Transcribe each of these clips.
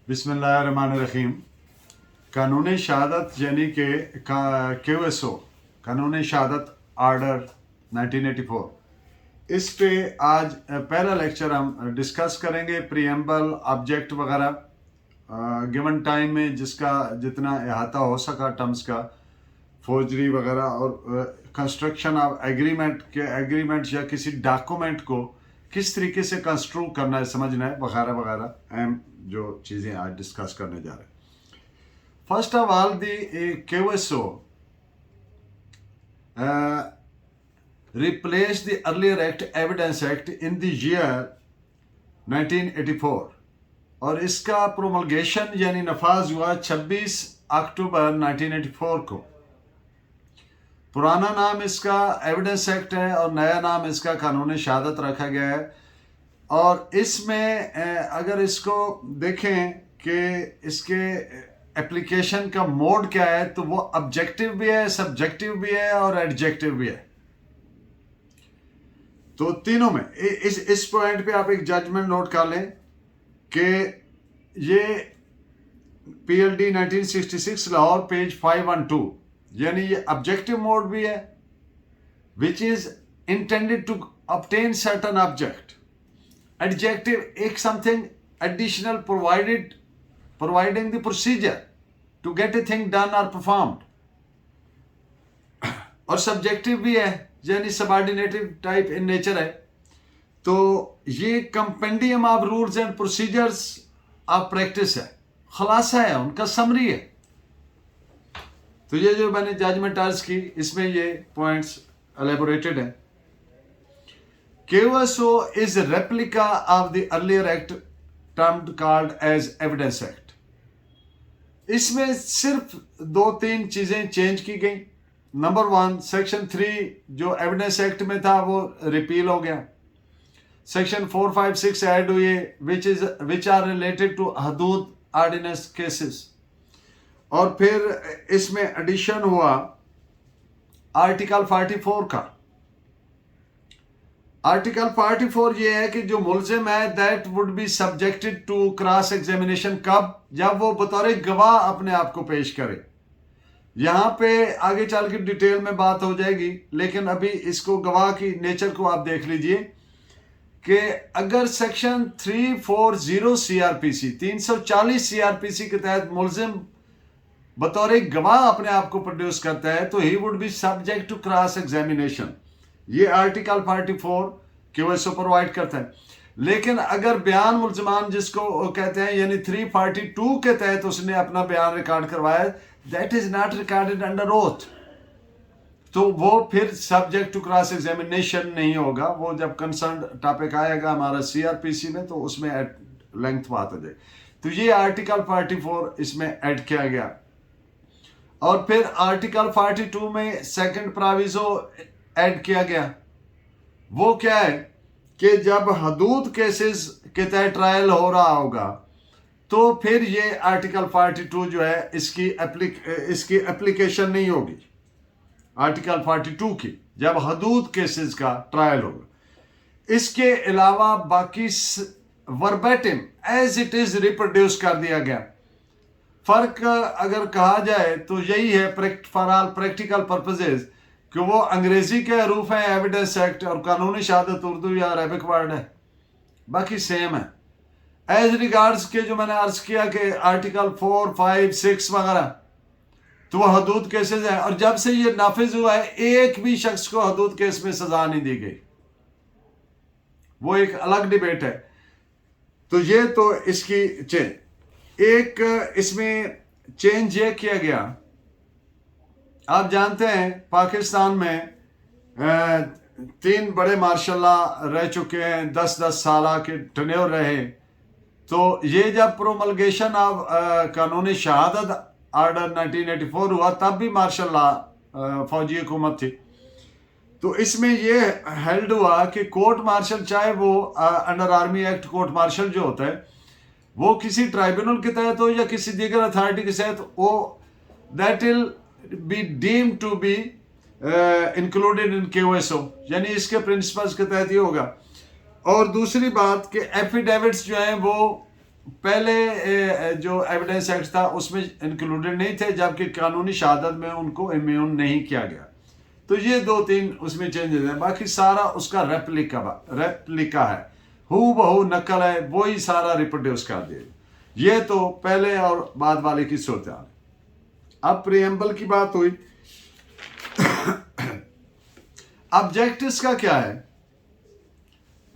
बिस्मिल्लाहिर्रहमानिर्रहीम। कानूनी शहादत यानी कि QSO कानूनी शहादत आर्डर 1984, इस पे आज पहला लेक्चर हम डिस्कस करेंगे। प्रीएम्बल, ऑब्जेक्ट वगैरह गिवन टाइम में जिसका जितना अहाता हो सका टर्म्स का, फौजरी वगैरह और कंस्ट्रक्शन ऑफ एग्रीमेंट या किसी डॉक्यूमेंट को किस तरीके से कंस्ट्रू करना है, समझना है वगैरह वगैरह, अहम जो चीज़ें आज डिस्कस करने जा रहे हैं। First of all the QSO replaced the earlier act, Evidence Act, in the year 1984 और इसका प्रोमलगेशन यानी नफाज हुआ 26 अक्टूबर 1984 को। पुराना नाम इसका एविडेंस एक्ट है और नया नाम इसका कानूनी शहादत रखा गया है। और इसमें अगर इसको देखें कि इसके एप्लीकेशन का मोड क्या है, तो वो ऑब्जेक्टिव भी है, सब्जेक्टिव भी है और एडजेक्टिव भी है। तो तीनों में इस पॉइंट पे आप एक जजमेंट नोट कर लें कि ये PLD 1966 लाहौर पेज 512, यानी ये ऑब्जेक्टिव मोड भी है, which is intended to obtain certain object. Adjective, एक something additional providing the procedure to get a thing done or performed. और सब्जेक्टिव भी है, यानी सबऑर्डिनेटिव टाइप इन नेचर है। तो ये compendium of rules and procedures of practice है, खुलासा है, उनका समरी है। तो ये जो मैंने जजमेंट अर्ज की, इसमें ये पॉइंट्स एलेबोरेटेड हैं। QSO is a replica of the earlier act termed called as Evidence Act. इसमें सिर्फ 2-3 चीजें चेंज की गई। नंबर 1, सेक्शन 3 जो एविडेंस एक्ट में था वो रिपील हो गया। सेक्शन 4, 5, 6 ऐड हुए which are related to Hudood ordinance cases. और फिर इसमें एडिशन हुआ आर्टिकल 44 का। आर्टिकल 44 ये है कि जो मुलजिम है that would be subjected to cross examination, कब? जब वो बतौर गवाह अपने आप को पेश करे। यहाँ पे आगे चल के डिटेल में बात हो जाएगी, लेकिन अभी इसको गवाह की नेचर को आप देख लीजिए कि अगर सेक्शन 340 CRPC 340 CRPC के तहत मुलजिम बतौर गवाह अपने आप को प्रोड्यूस करता है तो he would be subject to cross examination. ये आर्टिकल 44 QSO प्रोवाइड करता है। लेकिन अगर बयान मुलजमान जिसको कहते हैं, यानी 342 के तहत उसने अपना बयान रिकॉर्ड करवाया, that is not recorded under oath, तो वो फिर सब्जेक्ट टू क्रॉस एग्जामिनेशन नहीं होगा। वो जब कंसर्न टॉपिक आएगा हमारा CRPC में, तो उसमें लेंथ बात हो जाएगी। तो ये आर्टिकल 44 इसमें ऐड किया गया। और फिर आर्टिकल 42 में सेकंड प्रोविजो ऐड किया गया। वो क्या है कि जब हदूद केसेस के तहत ट्रायल हो रहा होगा तो फिर ये आर्टिकल 42 जो है इसकी एप्लीकेशन नहीं होगी, आर्टिकल 42 की, जब हदूद केसेस का ट्रायल होगा। इसके अलावा बाकी verbatim as it is reproduce कर दिया गया। फर्क अगर कहा जाए तो यही है फॉर ऑल प्रैक्टिकल पर्पसेज कि वो अंग्रेजी के हरूफ हैं एविडेंस एक्ट, और कानूनी शहादत उर्दू या अरबिक वर्ड है, बाकी सेम है। एज रिगार्ड्स के जो मैंने अर्ज किया कि आर्टिकल 4, 5, 6 वगैरह, तो वो हदूद केसेस हैं। और जब से ये नाफिज हुआ है एक भी शख्स को हदूद केस में सजा नहीं दी गई, वो एक अलग डिबेट है। तो ये तो इसकी चेंज। एक इसमें चेंज ये किया गया, आप जानते हैं पाकिस्तान में 3 बड़े मार्शल्ला रह चुके हैं, 10-10 साल के टन्योर रहे। तो ये जब प्रोमलगेशन ऑफ कानूनी शहादत आर्डर 1984 हुआ, तब भी मार्शल्ला फौजी हुकूमत थी। तो इसमें ये हेल्ड हुआ कि कोर्ट मार्शल, चाहे वो under army act court martial जो होता है, वो किसी ट्राइब्यूनल के तहत हो या किसी दीगर अथॉरिटी के तहत, वो that will be deemed to be included in QSO, यानी इसके प्रिंसिपल्स के तहत ही होगा। और दूसरी बात कि एफिडेविट्स जो हैं वो पहले जो एविडेंस एक्ट था उसमें इंक्लूडेड नहीं थे, जबकि कानूनी शहादत में उनको इम्यून नहीं किया गया। तो ये 2-3 उसमें चेंजेस हैं, बाकी सारा उसका रेप्लिका है, हू बहू नकल है, वही सारा रिप्रोड्यूस कर दिया। ये तो पहले और बाद वाले की सूरत हाल। अब प्रीएम्बल की बात हुई। ऑब्जेक्टिव्स का क्या है?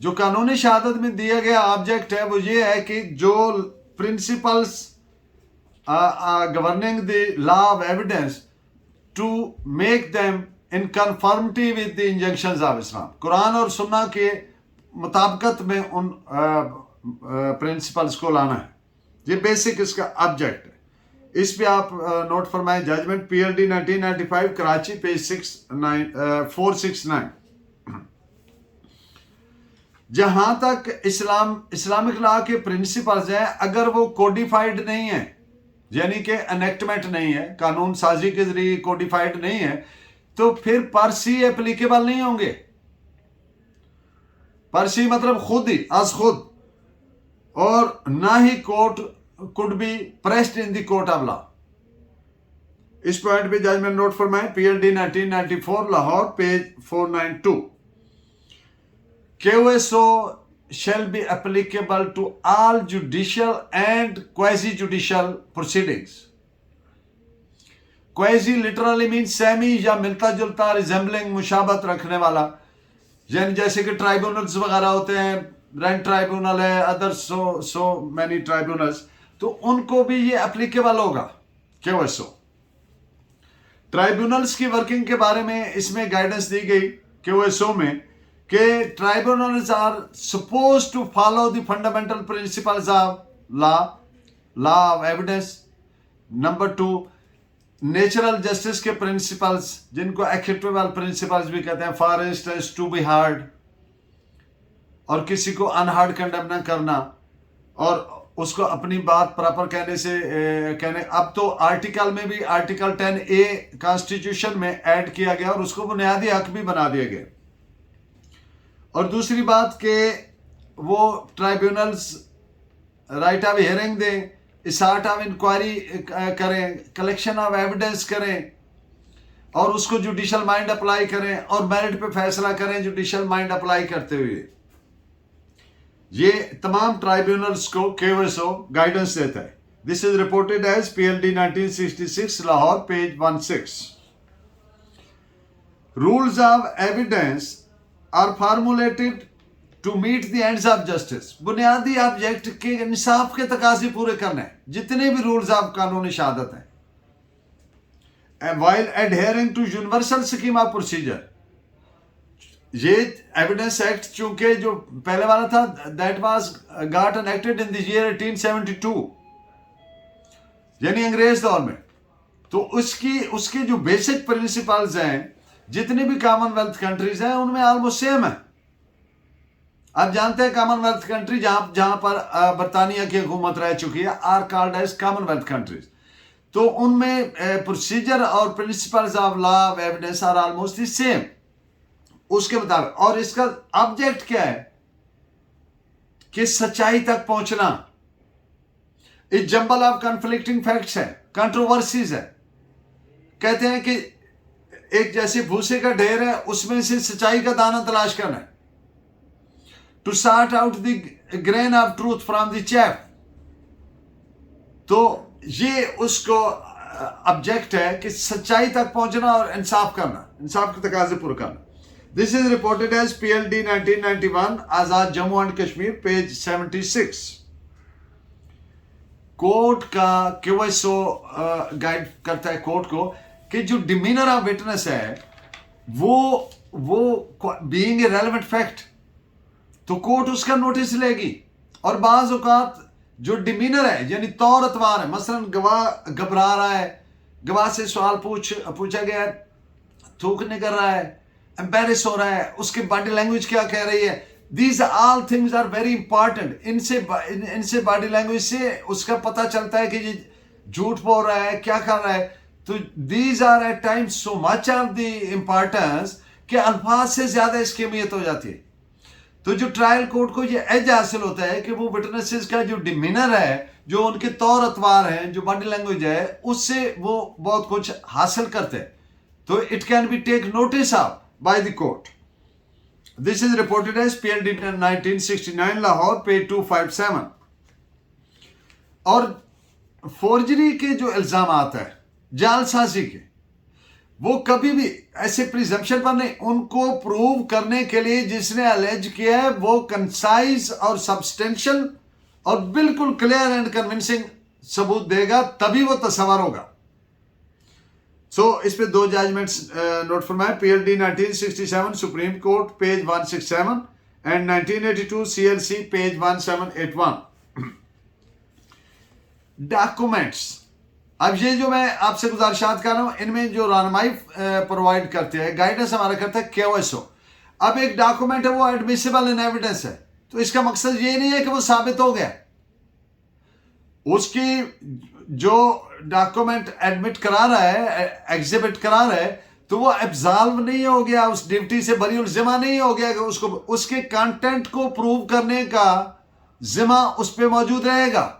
जो कानूनी शहादत में दिया गया ऑब्जेक्ट है वो ये है कि जो principles governing the law of evidence to make them in conformity with the injunctions of Islam, कुरान और सुन्ना के मुताबिकत में उन प्रिंसिपल्स को लाना है। ये बेसिक इसका ऑब्जेक्ट है। इस पे आप नोट फरमाएं, जजमेंट PLD 1995 कराची, पेज 469। जहां तक इस्लामिक लॉ के प्रिंसिपल्स हैं, अगर वो कोडिफाइड नहीं है, यानी कि एनेक्टमेंट नहीं है, कानून साजी के जरिए कोडिफाइड नहीं है, तो फिर परसी एप्लीकेबल नहीं होंगे। परसी मतलब खुद ही आज खुद, और ना ही court could be pressed in the court of law. इस पॉइंट पे जजमेंट नोट फरमाएं, PLD 1994 Lahore, page 492। QSO shall be applicable to all judicial and quasi-judicial proceedings. Quasi literally means semi या मिलता जुलता, resembling, मुशाबत रखने वाला, यानी जैसे कि ट्राइब्यूनल्स वगैरह होते हैं, रेंट ट्राइब्यूनल है, अदर सो मैनी ट्राइब्यूनल्स, तो उनको भी ये एप्लीकेबल होगा QSO। ट्राइब्यूनल्स की वर्किंग के बारे में इसमें गाइडेंस दी गई QSO में कि tribunals are suppose to follow the fundamental principles of law of evidence. Number 2, natural justice के प्रिंसिपल्स, जिनको एक्विटेबल प्रिंसिपल्स भी कहते हैं, for instance to be heard, और किसी को अनहार्ड कंडेम न करना, और उसको अपनी बात प्रॉपर कहने से कहने। अब तो आर्टिकल में भी आर्टिकल 10A कॉन्स्टिट्यूशन में ऐड किया गया और उसको बुनियादी हक भी बना दिया गया। और दूसरी बात कि वो ट्राइब्यूनल्स राइट ऑफ हियरिंग दें, इसार्ट ऑफ इंक्वायरी करें, कलेक्शन ऑफ एविडेंस करें, और उसको जुडिशल माइंड अप्लाई करें, और मेरिट पे फैसला करें जुडिशल माइंड अप्लाई करते हुए। ये तमाम ट्राइब्यूनल्स को QSO गाइडेंस देता है। This is reported as PLD 1966 Lahore, page 16। Rules of evidence are formulated to meet the ends of justice. बुनियादी ऑब्जेक्ट के इंसाफ के तकाजे पूरे करने जितने भी रूल्स ऑफ कानूनी शहादत हैं, while adhering to universal scheme of procedure. ये एविडेंस एक्ट चूंकि जो पहले वाला था, that was got enacted in the year 1872, यानी अंग्रेज दौर में, तो उसके जो बेसिक प्रिंसिपल्स हैं, जितनी भी कॉमनवेल्थ कंट्रीज हैं उनमें ऑलमोस्ट सेम है। आप जानते हैं कॉमनवेल्थ कंट्री जहां पर बरतानिया की हुकूमत रह चुकी है are called as commonwealth countries, तो उनमें प्रोसीजर और principles of law of evidence are almost the same उसके मुताबिक। और इसका ऑब्जेक्ट क्या है कि सच्चाई तक पहुंचना। इस जंबल ऑफ कॉन्फ्लिक्टिंग फैक्ट्स है, कंट्रोवर्सीज है। कहते हैं कि एक जैसे भूसे का ढेर है, उसमें से सच्चाई का दाना तलाश करना है, to sort out the grain of truth from the chaff. तो ये उसको ऑब्जेक्ट है कि सच्चाई तक पहुंचना और इंसाफ करना, इंसाफ के तकाजे पूरे करना। This is reported as PLD 1991 Azad Jammu and Kashmir, page 76। Court का QSO गाइड करता है कोर्ट को कि जो डिमीनर ऑफ विटनेस है वो बीइंग ए रेलेवेंट फैक्ट, तो कोर्ट उसका नोटिस लेगी। और बाज औकात जो डिमीनर है यानी तौर अतवार है, मसलन गवाह घबरा रहा है, गवाह से सवाल पूछा गया, थूक निकल रहा है, एम्बेरस हो रहा है, उसकी बॉडी लैंग्वेज क्या कह रही है, these all things are very important. इनसे बॉडी लैंग्वेज से उसका पता चलता है कि ये झूठ बोल रहा है, क्या कर रहा है। तो these are at times so much of the importance कि अल्फाज से ज्यादा इसकी अहमियत हो जाती है। तो जो ट्रायल कोर्ट को ये एज हासिल होता है कि वो विटनेसेस का जो डिमीनर है, जो उनके तौर अतवार हैं, जो बॉडी लैंग्वेज है, उससे वो बहुत कुछ हासिल करते हैं। तो it can be take notice of by the court. This is reported as PLD 1969 Lahore, page 257। और फोर्जरी के जो इल्जामात है, जालसाजी के, वो कभी भी ऐसे प्रिजम्पशन पर नहीं, उनको प्रूव करने के लिए जिसने अलेज किया है वो कंसाइज और सब्सटेंशियल और बिल्कुल क्लियर एंड कन्विंसिंग सबूत देगा, तभी वो तस्वर होगा। सो इस पे 2 जजमेंट्स नोट फरमाए। PLD 1967 supreme court, page 167 and 1982 CLC, page 1781। Documents, अब ये जो मैं आपसे गुजारिशात कर रहा हूं, इनमें जो रहनुमाई प्रोवाइड करते हैं, गाइडेंस हमारा करता है KOSO। अब एक डॉक्यूमेंट है वो एडमिसिबल इन एविडेंस है, तो इसका मकसद ये नहीं है कि वो साबित हो गया। उसकी जो डॉक्यूमेंट एडमिट करा रहा है, एग्जिबिट करा रहा है, तो वो एब्जॉल्व नहीं हो गया, उस ड्यूटी से बरी उल जिम्मा नहीं हो गया कि उसको उसके कंटेंट को प्रूव करने का जिम्मा उस पर मौजूद रहेगा।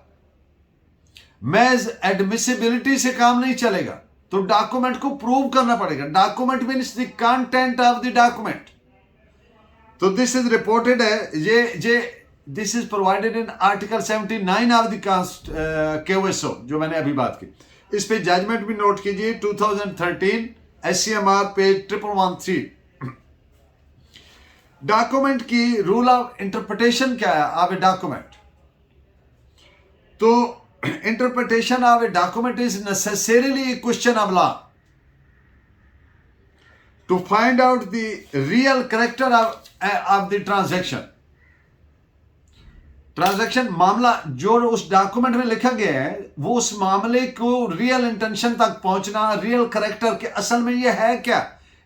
मैज एडमिसिबिलिटी से काम नहीं चलेगा, तो डॉक्यूमेंट को प्रूव करना पड़ेगा। Document means the content of the document. तो दिस इज रिपोर्टेड है, ये this is provided in article 79 of the KOSO, जो मैंने अभी बात की। इस पे जजमेंट भी नोट कीजिए, 2013 SCMR, पेज 1113। डॉक्यूमेंट की रूल ऑफ इंटरप्रिटेशन क्या है ऑफ ए डॉक्यूमेंट? तो interpretation of a document is necessarily a question of law to find out the real character of the transaction मामला जो उस डॉक्यूमेंट में लिखा गया है, वो उस मामले को रियल इंटेंशन तक पहुंचना, रियल करेक्टर के असल में ये है क्या,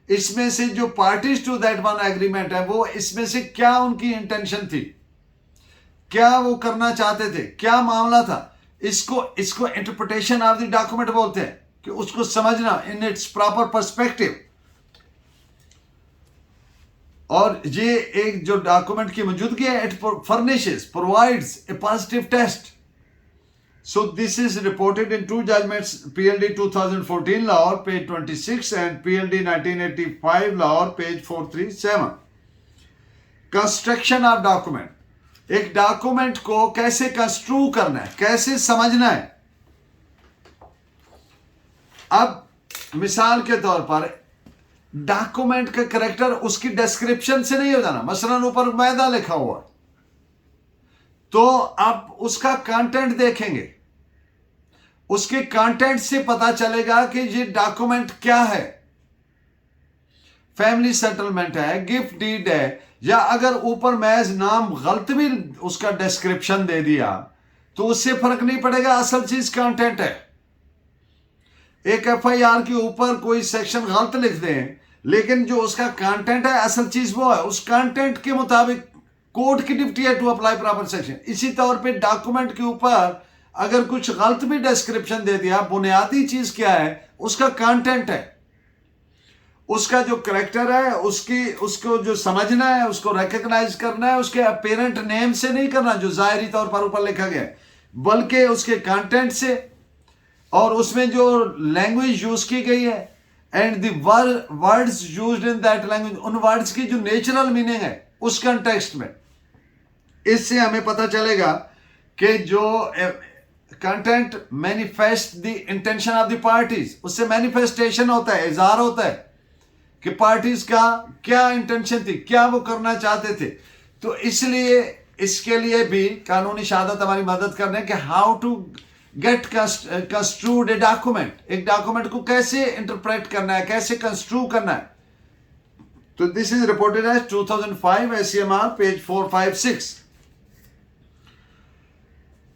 इसमें से जो parties to that one agreement है, वो इसमें से क्या उनकी इंटेंशन थी, क्या वो करना चाहते थे, क्या मामला था, इसको इंटरप्रिटेशन ऑफ द डॉक्यूमेंट बोलते हैं, कि उसको समझना इन इट्स प्रॉपर पर्सपेक्टिव। और ये एक जो डॉक्यूमेंट की मौजूदगी है, it furnishes, provides a positive test. So this is reported in 2 judgments, PLD 2014 Lahore, page 26 and PLD 1985 Lahore, page 437। Construction of document, एक डॉक्यूमेंट को कैसे कंस्ट्रू करना है, कैसे समझना है। अब मिसाल के तौर पर डॉक्यूमेंट का करेक्टर उसकी डिस्क्रिप्शन से नहीं हो जाना। मसलन ऊपर मैदा लिखा हुआ, तो आप उसका कंटेंट देखेंगे, उसके कंटेंट से पता चलेगा कि ये डॉक्यूमेंट क्या है। फैमिली सेटलमेंट है, गिफ्ट डीड है, या अगर ऊपर महज नाम गलत भी उसका डिस्क्रिप्शन दे दिया तो उससे फर्क नहीं पड़ेगा, असल चीज कंटेंट है। एक FIR के ऊपर कोई सेक्शन गलत लिख दें, लेकिन जो उसका कंटेंट है, असल चीज वो है, उस कंटेंट के मुताबिक कोर्ट की ड्यूटी है टू अप्लाई प्रॉपर सेक्शन। इसी तौर पे डॉक्यूमेंट के ऊपर अगर कुछ गलत भी डिस्क्रिप्शन दे दिया, बुनियादी चीज क्या है, उसका कंटेंट है, उसका जो करेक्टर है, उसको जो समझना है, उसको रिकॉग्नाइज करना है, उसके अपेरेंट नेम से नहीं करना जो जाहिरी तौर पर ऊपर लिखा गया है, बल्कि उसके कंटेंट से, और उसमें जो लैंग्वेज यूज की गई है, and the words used in that language, उन वर्ड्स की जो नेचुरल मीनिंग है उस कंटेक्स्ट में। इससे हमें पता चलेगा कि जो content manifest the intention of the parties, उससे मैनिफेस्टेशन होता है, इजहार होता है कि पार्टीज का क्या इंटेंशन थी, क्या वो करना चाहते थे। तो इसलिए इसके लिए भी कानूनी शहादत हमारी मदद करने के how to get construed a document, एक डॉक्यूमेंट को कैसे इंटरप्रेट करना है, कैसे कंस्ट्रू करना है। तो this is reported as 2005 SCMR, page 456।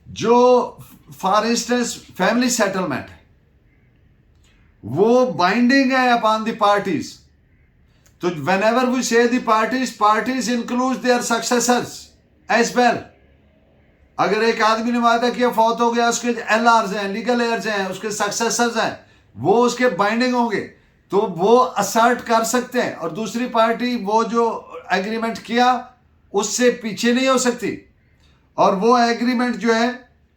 जो फॉर इंस्टेंस फैमिली सेटलमेंट है, वो बाइंडिंग है अपॉन द पार्टीज। तो whenever we say the parties includes their successors as well। अगर एक आदमी ने वादा किया, फौत हो गया, उसके LRs हैं, लीगल एयर्स हैं, उसके सक्सेसर्स हैं, वो उसके बाइंडिंग होंगे, तो वो असर्ट कर सकते हैं। और दूसरी पार्टी वो जो एग्रीमेंट किया उससे पीछे नहीं हो सकती। और वो एग्रीमेंट जो है,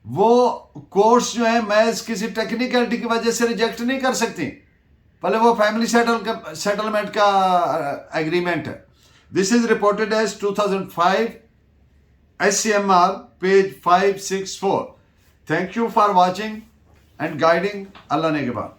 वो कोर्ट्स जो है महज किसी टेक्निकलिटी की वजह से रिजेक्ट नहीं कर सकती, पहले वो फैमिली सेटलमेंट का एग्रीमेंट है। This is reported as 2005 SCMR page 564। Thank you for watching and guiding. अल्लाह ने के बाद।